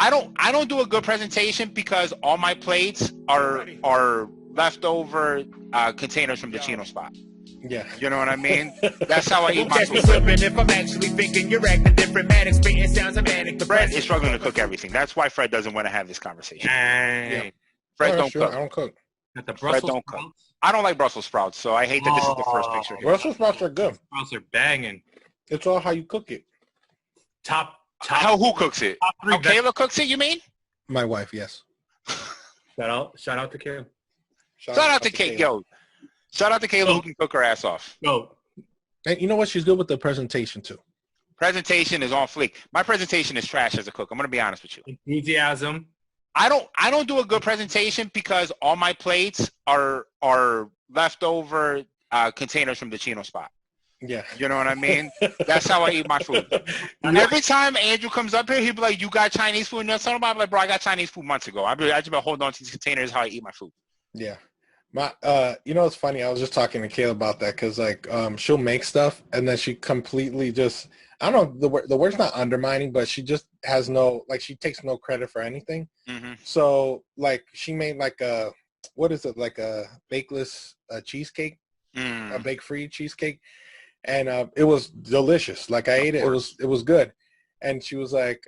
I don't do a good presentation because all my plates are leftover containers from the Chino spot. Yeah. You know what I mean? That's how I eat my food. If I'm actually thinking you're acting different, manic, spitting sounds of manic. Fred is struggling to cook everything. That's why Fred doesn't want to have this conversation. Yeah. Fred don't cook. I don't cook. Got the Fred Brussels don't cook. sprouts. I don't like Brussels sprouts, so I hate that this is the first picture here. Brussels sprouts are good. Sprouts are banging. It's all how you cook it. Top. Who cooks it? Top three How Kayla cooks it, you mean? My wife, yes. Shout out to Kim. Shout out to Kayla. Yo, shout out to Kayla who can cook her ass off. No. And you know what? She's good with the presentation too. Presentation is on fleek. My presentation is trash as a cook. I'm gonna be honest with you. Enthusiasm. I don't do a good presentation because all my plates are leftover containers from the Chino spot. Yeah. You know what I mean? That's how I eat my food. Every time Andrew comes up here, he'll be like, "You got Chinese food?" And I'm like, "Bro, I got Chinese food months ago. I just been holding on to these containers. How I eat my food." Yeah. You know, it's funny. I was just talking to Kayla about that because, like, she'll make stuff and then she completely just, I don't know, the word's not undermining, but she just has no, like, she takes no credit for anything. Mm-hmm. So, like, she made, like, what is it, like a bakeless cheesecake, a bake-free cheesecake. And it was delicious. Like, I ate it. It was good. And she was like,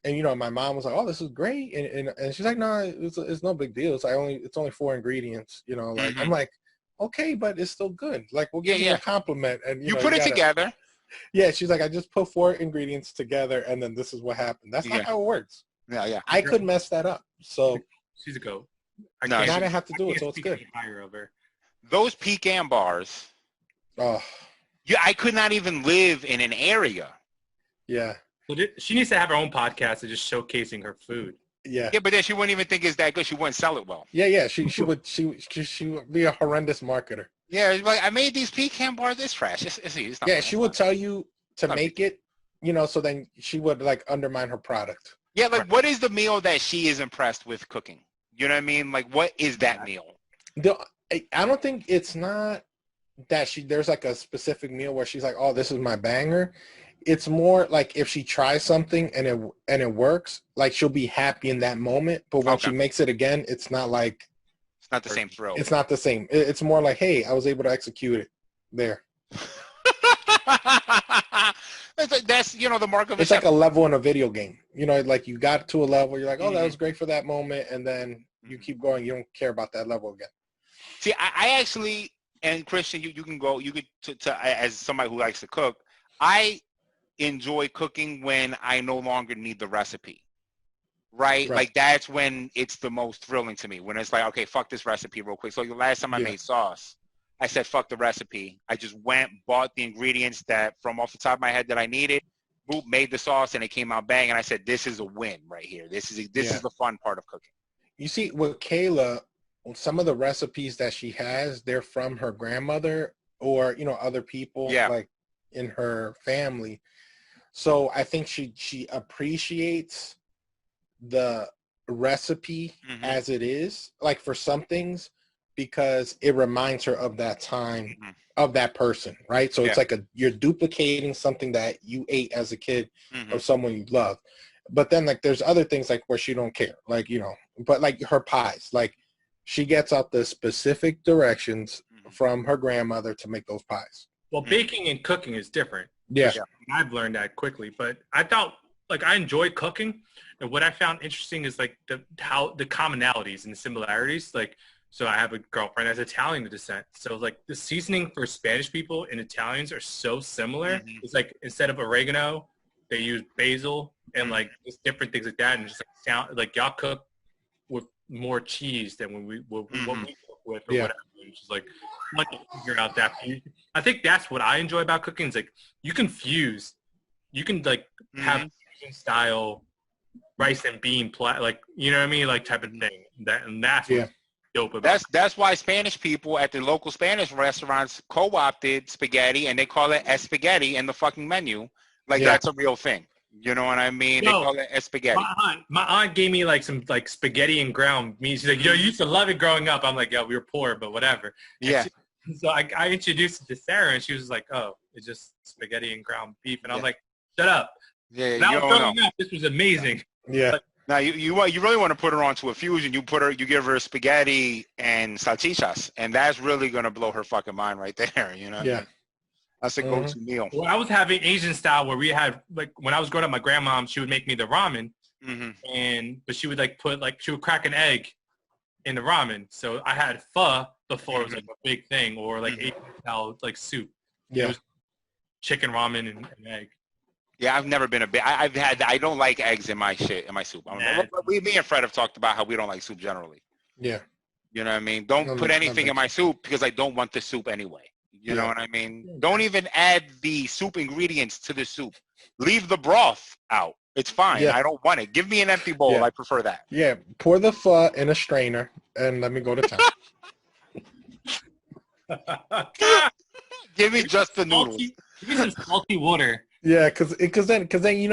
and you know, my mom was like, "Oh, this is great," and she's like, "No, it's no big deal. It's only 4 ingredients, you know." Like, I'm like, "Okay, but it's still good. Like, we'll give you a compliment." And you put it together. Yeah, she's like, "I just put 4 ingredients together, and then this is what happened." That's not how it works. Yeah. I could mess that up. So she's a goat. I didn't have to do it, so it's good. Those pecan bars. Oh. Yeah, I could not even live in an area. Yeah. She needs to have her own podcast of just showcasing her food. Yeah. Yeah, but then she wouldn't even think it's that good. She wouldn't sell it well. Yeah. She would be a horrendous marketer. Yeah, like, I made these pecan bars. It's trash. It's not yeah, she would tell you to make it, you know, so then she would, like, undermine her product. Yeah, like, what is the meal that she is impressed with cooking? You know what I mean? Like, what is that meal? I don't think it's not that there's like a specific meal where she's like, "Oh, this is my banger." It's more like if she tries something and it works, like, she'll be happy in that moment. But when she makes it again, it's not like, it's not the same thrill. It's not the same. It's more like, "Hey, I was able to execute it there." That's, you know, the mark of it's like a level in a video game. You know, like, you got to a level, you're like, "Oh, that was great for that moment," and then you keep going. You don't care about that level again. See, I actually, and Christian, you can go. You could as somebody who likes to cook. I enjoy cooking when I no longer need the recipe, right? Like, that's when it's the most thrilling to me, when it's like, okay, fuck this recipe real quick. So the last time I made sauce, I said, fuck the recipe. I just went, bought the ingredients that from off the top of my head that I needed, boop, made the sauce, and it came out bang. And I said, this is a win right here. This is the fun part of cooking. You see, with Kayla, some of the recipes that she has, they're from her grandmother or, you know, other people like in her family. So I think she appreciates the recipe as it is, like, for some things, because it reminds her of that time, of that person, right? So it's like you're duplicating something that you ate as a kid or someone you love. But then, like, there's other things, like, where she don't care, like, you know, but like her pies, like, she gets out the specific directions from her grandmother to make those pies. Well, baking and cooking is different. Yeah. I've learned that quickly, but I thought, like, I enjoy cooking, and what I found interesting is, like, the commonalities and the similarities. Like, so I have a girlfriend that's Italian descent, so, like, the seasoning for Spanish people and Italians are so similar. It's like, instead of oregano, they use basil and like just different things like that, and just like sound like y'all cook with more cheese than what we cook with or whatever. It's just like fun to figure out that. I think that's what I enjoy about cooking. Is like you can like have fusion style rice and bean like, you know what I mean, like type of thing. That's what's dope about that's why Spanish people at the local Spanish restaurants co-opted spaghetti, and they call it spaghetti in the fucking menu. Like that's a real thing. You know what I mean? They call it spaghetti. My aunt gave me like some like spaghetti and ground meat. She's like, yo, you used to love it growing up. I'm like, yeah, we were poor, but whatever. So I introduced it to Sarah, and she was like, oh, it's just spaghetti and ground beef. And I'm like, shut up. Yeah, growing up, this was amazing. Yeah. But, now you really want to put her onto a fusion. You give her spaghetti and salchichas, and that's really gonna blow her fucking mind right there. You know what I mean? That's a go-to meal. Well, I was having Asian style where we had like when I was growing up, my grandma she would make me the ramen, but she would she would crack an egg in the ramen. So I had pho before it was like a big thing, or like Asian style like soup. Yeah. It was chicken ramen and egg. Yeah, I've never been a big. I don't like eggs in my soup. Me and Fred have talked about how we don't like soup generally. Yeah. You know what I mean? Don't put anything in my soup because I don't want the soup anyway. You know what I mean? Don't even add the soup ingredients to the soup. Leave the broth out. It's fine. I don't want it. Give me an empty bowl. I prefer that. Yeah. Pour the pho in a strainer and let me go to town. Give me just the noodles. Give me some salty water. Yeah, because then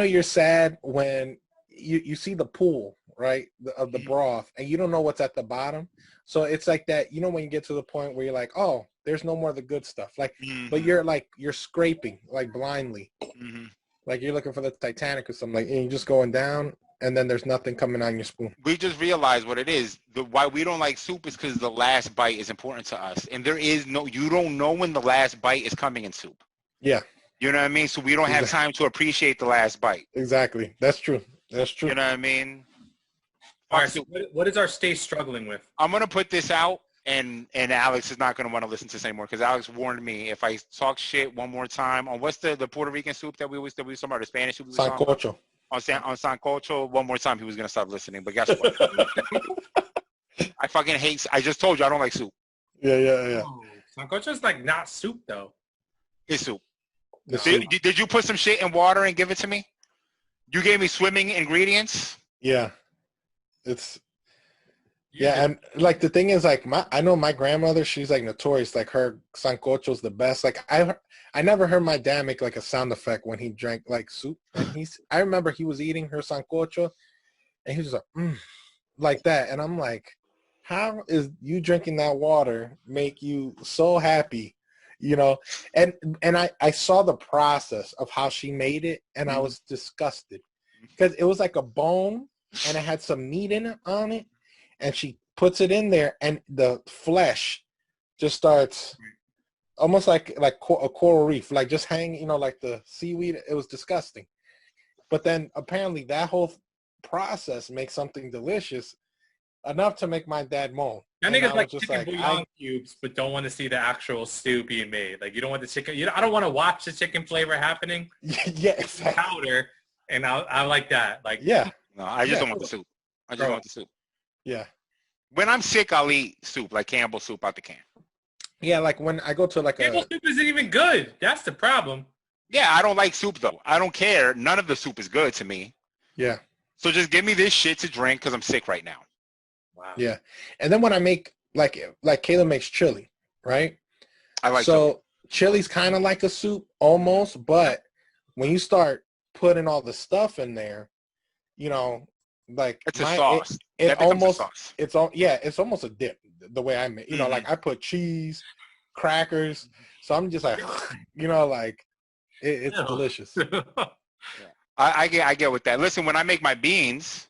you're sad when you see the pool, right, of the broth, and you don't know what's at the bottom. So it's like that, when you get to the point where you're like, oh, there's no more of the good stuff, like, but you're scraping like blindly, like you're looking for the Titanic or something, like, and you're just going down, and then there's nothing coming on your spoon. We just realized what it is. Why we don't like soup is because the last bite is important to us, and you don't know when the last bite is coming in soup. Yeah. You know what I mean? So we don't have time to appreciate the last bite. Exactly. That's true. That's true. You know what I mean? All right. So what is our state struggling with? I'm going to put this out, and Alex is not going to want to listen to this anymore because Alex warned me if I talk shit one more time on what's the Puerto Rican soup that we was talking about, the Spanish soup? Sancocho. On Sancocho, one more time he was going to stop listening. But guess what? I fucking hate. I just told you I don't like soup. Yeah. Oh, Sancocho's like not soup though. It's soup. Did you put some shit in water and give it to me? You gave me swimming ingredients? Yeah. And like the thing is, like, I know my grandmother, she's like notorious, like her sancocho's the best. Like I never heard my dad make like a sound effect when he drank like soup. And I remember he was eating her sancocho and he was like, like that. And I'm like, how is you drinking that water make you so happy? And I saw the process of how she made it, and I was disgusted because it was like a bone and it had some meat on it, and she puts it in there, and the flesh just starts almost like a coral reef, like just hanging, like the seaweed. It was disgusting. But then apparently that whole process makes something delicious enough to make my dad moan. I think it's like chicken bouillon cubes, but don't want to see the actual stew being made. Like you don't want the chicken. I don't want to watch the chicken flavor happening. Yeah, exactly. Powder, and I like that. Like yeah. No, I just don't want the soup. I just want the soup. Yeah. When I'm sick, I'll eat soup, like Campbell soup out the can. Yeah, like when I go to like Campbell soup isn't even good. That's the problem. Yeah, I don't like soup though. I don't care. None of the soup is good to me. Yeah. So just give me this shit to drink because I'm sick right now. Wow. Yeah. And then when I make like Kayla makes chili, right? I like so chili's kind of like a soup almost, but when you start putting all the stuff in there, like it's a sauce. It almost it's almost a dip the way I make. Like I put cheese, crackers, so I'm just like like it's delicious. Yeah. I get with that. Listen, when I make my beans,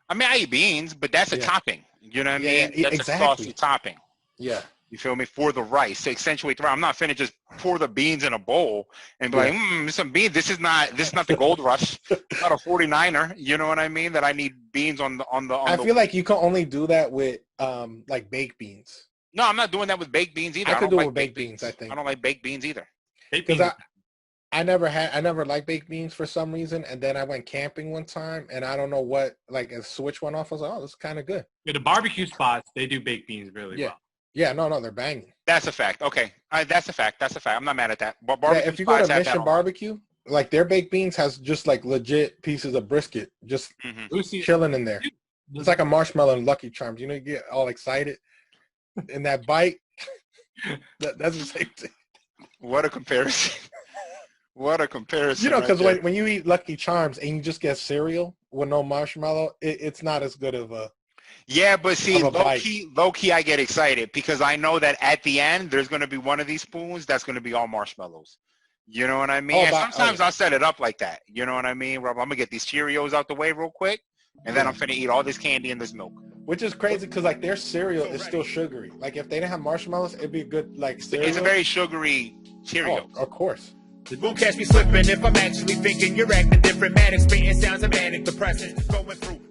I eat beans, but that's a topping. You know what I mean? That's exactly. A saucy topping. Yeah. You feel me? For the rice, to accentuate the rice. I'm not finna just pour the beans in a bowl and be like, some beans. This is not the Gold Rush. It's not a 49er. You know what I mean? That I need beans on the. I feel like you can only do that with like baked beans. No, I'm not doing that with baked beans either. I could do it with baked beans. I think I don't like baked beans either. Because I never liked baked beans for some reason, and then I went camping one time, and I don't know what, like a switch went off. I was like, oh, this is kind of good. Yeah, the barbecue spots, they do baked beans really well. Yeah, no, they're banging. That's a fact. Okay, that's a fact. I'm not mad at that. But if you go to Mission Barbecue, like their baked beans has just like legit pieces of brisket just chilling in there. It's like a marshmallow and Lucky Charms. You get all excited in that bite. That's the same thing. What a comparison. What a comparison. Because when you eat Lucky Charms and you just get cereal with no marshmallow, it's not as good of a Yeah, but see, low key, I get excited because I know that at the end, there's going to be one of these spoons that's going to be all marshmallows. You know what I mean? Sometimes I'll set it up like that. You know what I mean? Rob, I'm going to get these Cheerios out the way real quick. and then I'm finna eat all this candy and this milk. Which is crazy because like their cereal is still sugary. Like if they didn't have marshmallows, it'd be a good like cereal. It's a very sugary Cheerio. Oh, of course. Won't catch me slipping if I'm actually thinking you're acting different. Manic, spitting sounds of manic depressants going through.